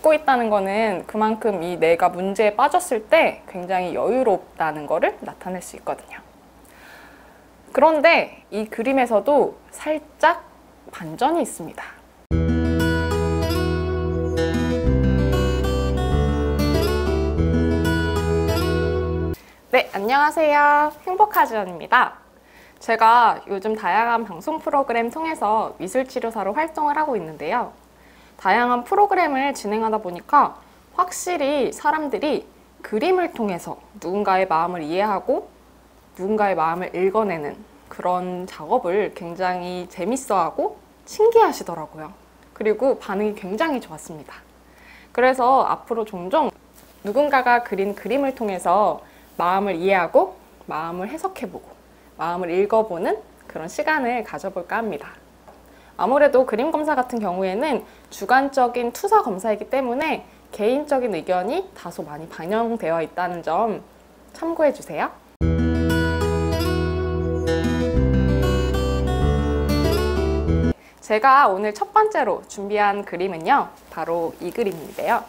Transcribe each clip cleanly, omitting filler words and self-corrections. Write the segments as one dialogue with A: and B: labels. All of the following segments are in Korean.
A: 웃고 있다는 거는 그만큼 이 뇌가 문제에 빠졌을 때 굉장히 여유롭다는 거를 나타낼 수 있거든요. 그런데 이 그림에서도 살짝 반전이 있습니다. 네, 안녕하세요. 행복하지원입니다. 제가 요즘 다양한 방송 프로그램 통해서 미술치료사로 활동을 하고 있는데요. 다양한 프로그램을 진행하다 보니까 확실히 사람들이 그림을 통해서 누군가의 마음을 이해하고 누군가의 마음을 읽어내는 그런 작업을 굉장히 재밌어하고 신기하시더라고요. 그리고 반응이 굉장히 좋았습니다. 그래서 앞으로 종종 누군가가 그린 그림을 통해서 마음을 이해하고 마음을 해석해보고 마음을 읽어보는 그런 시간을 가져볼까 합니다. 아무래도 그림 검사 같은 경우에는 주관적인 투서 검사이기 때문에 개인적인 의견이 다소 많이 반영되어 있다는 점 참고해 주세요. 제가 오늘 첫 번째로 준비한 그림은요, 바로 이 그림인데요.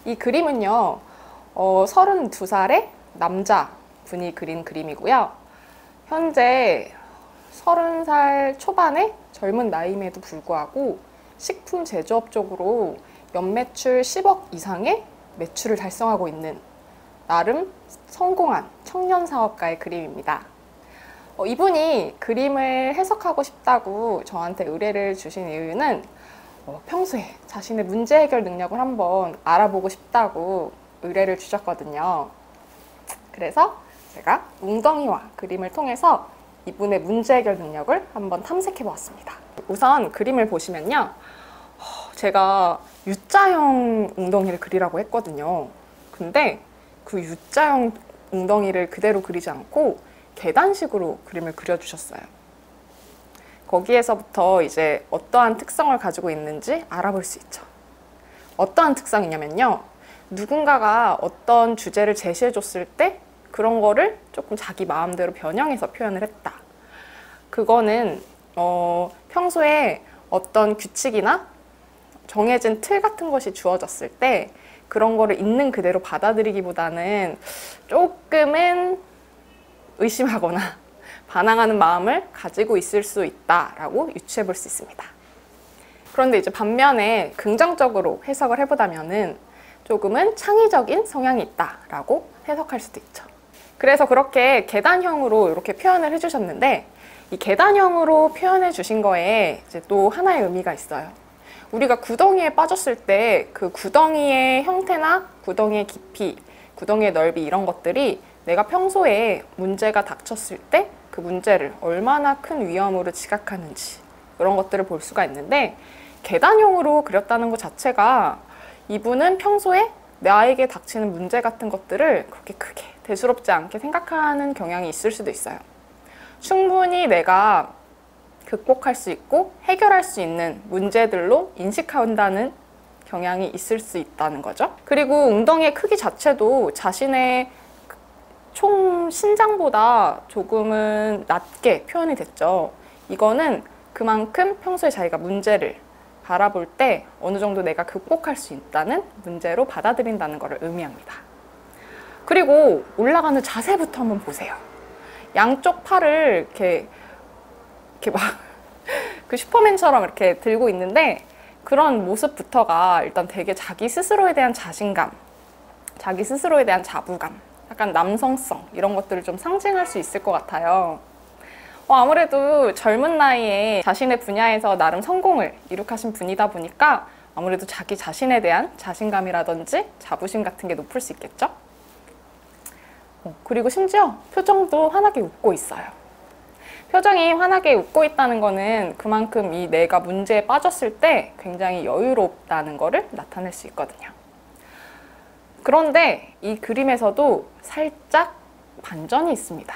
A: 이 그림은요, 32살의 남자분이 그린 그림이고요. 현재 30살 초반의 젊은 나이임에도 불구하고 식품 제조업 쪽으로 연매출 10억 이상의 매출을 달성하고 있는 나름 성공한 청년 사업가의 그림입니다. 이분이 그림을 해석하고 싶다고 저한테 의뢰를 주신 이유는 평소에 자신의 문제 해결 능력을 한번 알아보고 싶다고 의뢰를 주셨거든요. 그래서 제가 웅덩이와 그림을 통해서 이분의 문제 해결 능력을 한번 탐색해 보았습니다. 우선 그림을 보시면요, 제가 U자형 웅덩이를 그리라고 했거든요. 근데 그 U자형 웅덩이를 그대로 그리지 않고 계단식으로 그림을 그려주셨어요. 거기에서부터 이제 어떠한 특성을 가지고 있는지 알아볼 수 있죠. 어떠한 특성이냐면요, 누군가가 어떤 주제를 제시해 줬을 때 그런 거를 조금 자기 마음대로 변형해서 표현을 했다. 그거는 평소에 어떤 규칙이나 정해진 틀 같은 것이 주어졌을 때 그런 거를 있는 그대로 받아들이기보다는 조금은 의심하거나 반항하는 마음을 가지고 있을 수 있다라고 유추해 볼 수 있습니다. 그런데 이제 반면에 긍정적으로 해석을 해보자면은 조금은 창의적인 성향이 있다라고 해석할 수도 있죠. 그래서 그렇게 계단형으로 이렇게 표현을 해주셨는데, 이 계단형으로 표현해 주신 거에 이제 또 하나의 의미가 있어요. 우리가 구덩이에 빠졌을 때 그 구덩이의 형태나 구덩이의 깊이, 구덩이의 넓이 이런 것들이 내가 평소에 문제가 닥쳤을 때 그 문제를 얼마나 큰 위험으로 지각하는지 그런 것들을 볼 수가 있는데, 계단형으로 그렸다는 것 자체가 이분은 평소에 나에게 닥치는 문제 같은 것들을 그렇게 크게 대수롭지 않게 생각하는 경향이 있을 수도 있어요. 충분히 내가 극복할 수 있고 해결할 수 있는 문제들로 인식한다는 경향이 있을 수 있다는 거죠. 그리고 웅덩이의 크기 자체도 자신의 총 신장보다 조금은 낮게 표현이 됐죠. 이거는 그만큼 평소에 자기가 문제를 바라볼 때 어느 정도 내가 극복할 수 있다는 문제로 받아들인다는 것을 의미합니다. 그리고 올라가는 자세부터 한번 보세요. 양쪽 팔을 이렇게 막 그 슈퍼맨처럼 이렇게 들고 있는데, 그런 모습부터가 일단 되게 자기 스스로에 대한 자신감, 자기 스스로에 대한 자부감, 약간 남성성 이런 것들을 좀 상징할 수 있을 것 같아요. 아무래도 젊은 나이에 자신의 분야에서 나름 성공을 이룩하신 분이다 보니까 아무래도 자기 자신에 대한 자신감이라든지 자부심 같은 게 높을 수 있겠죠? 그리고 심지어 표정도 환하게 웃고 있어요. 표정이 환하게 웃고 있다는 거는 그만큼 이 뇌가 문제에 빠졌을 때 굉장히 여유롭다는 거를 나타낼 수 있거든요. 그런데 이 그림에서도 살짝 반전이 있습니다.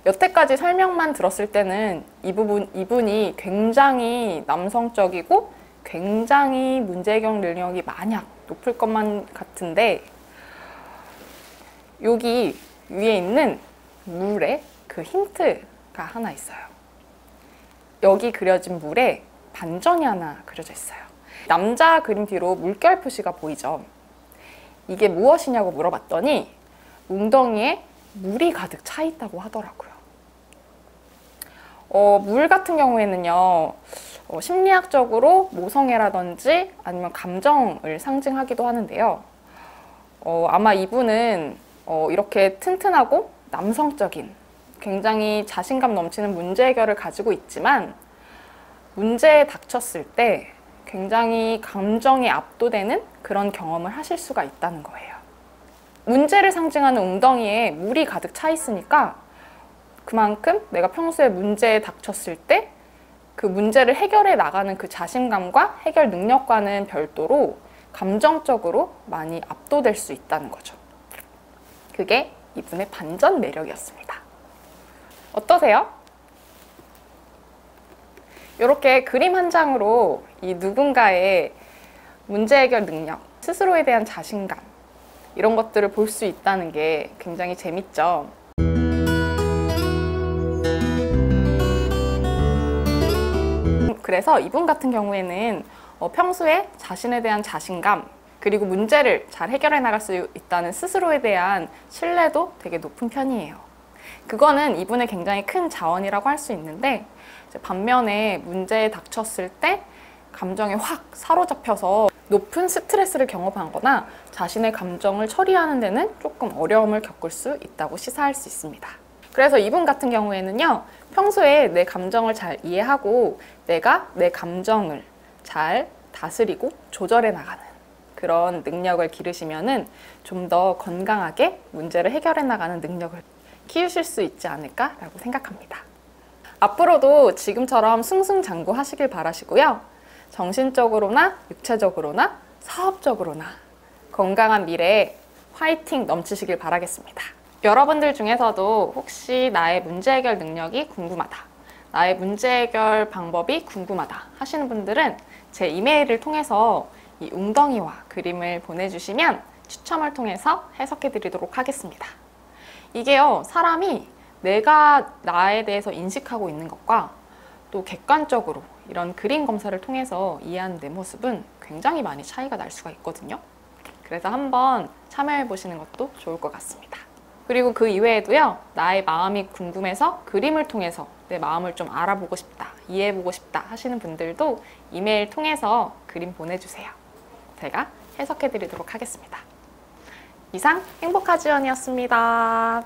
A: 여태까지 설명만 들었을 때는 이분이 굉장히 남성적이고 굉장히 문제 해결 능력이 만약 높을 것만 같은데, 여기 위에 있는 물에 그 힌트가 하나 있어요. 여기 그려진 물에 반전이 하나 그려져 있어요. 남자 그림 뒤로 물결 표시가 보이죠? 이게 무엇이냐고 물어봤더니 웅덩이에 물이 가득 차 있다고 하더라고요. 물 같은 경우에는요, 심리학적으로 모성애라든지 아니면 감정을 상징하기도 하는데요. 아마 이분은 이렇게 튼튼하고 남성적인 굉장히 자신감 넘치는 문제 해결을 가지고 있지만 문제에 닥쳤을 때 굉장히 감정에 압도되는 그런 경험을 하실 수가 있다는 거예요. 문제를 상징하는 웅덩이에 물이 가득 차 있으니까 그만큼 내가 평소에 문제에 닥쳤을 때 그 문제를 해결해 나가는 그 자신감과 해결 능력과는 별도로 감정적으로 많이 압도될 수 있다는 거죠. 그게 이분의 반전 매력이었습니다. 어떠세요? 이렇게 그림 한 장으로 이 누군가의 문제 해결 능력, 스스로에 대한 자신감 이런 것들을 볼 수 있다는 게 굉장히 재밌죠. 그래서 이분 같은 경우에는 평소에 자신에 대한 자신감 그리고 문제를 잘 해결해 나갈 수 있다는 스스로에 대한 신뢰도 되게 높은 편이에요. 그거는 이분의 굉장히 큰 자원이라고 할 수 있는데 반면에 문제에 닥쳤을 때 감정에 확 사로잡혀서 높은 스트레스를 경험하거나 자신의 감정을 처리하는 데는 조금 어려움을 겪을 수 있다고 시사할 수 있습니다. 그래서 이분 같은 경우에는요, 평소에 내 감정을 잘 이해하고 내가 내 감정을 잘 다스리고 조절해 나가는 그런 능력을 기르시면은 좀 더 건강하게 문제를 해결해 나가는 능력을 키우실 수 있지 않을까라고 생각합니다. 앞으로도 지금처럼 승승장구 하시길 바라시고요. 정신적으로나 육체적으로나 사업적으로나 건강한 미래에 화이팅 넘치시길 바라겠습니다. 여러분들 중에서도 혹시 나의 문제 해결 능력이 궁금하다, 나의 문제 해결 방법이 궁금하다 하시는 분들은 제 이메일을 통해서 이 웅덩이와 그림을 보내주시면 추첨을 통해서 해석해 드리도록 하겠습니다. 이게요, 사람이 내가 나에 대해서 인식하고 있는 것과 또 객관적으로 이런 그림 검사를 통해서 이해하는 내 모습은 굉장히 많이 차이가 날 수가 있거든요. 그래서 한번 참여해 보시는 것도 좋을 것 같습니다. 그리고 그 이외에도요, 나의 마음이 궁금해서 그림을 통해서 내 마음을 좀 알아보고 싶다, 이해해보고 싶다 하시는 분들도 이메일 통해서 그림 보내주세요. 제가 해석해 드리도록 하겠습니다. 이상 행복하지원이었습니다.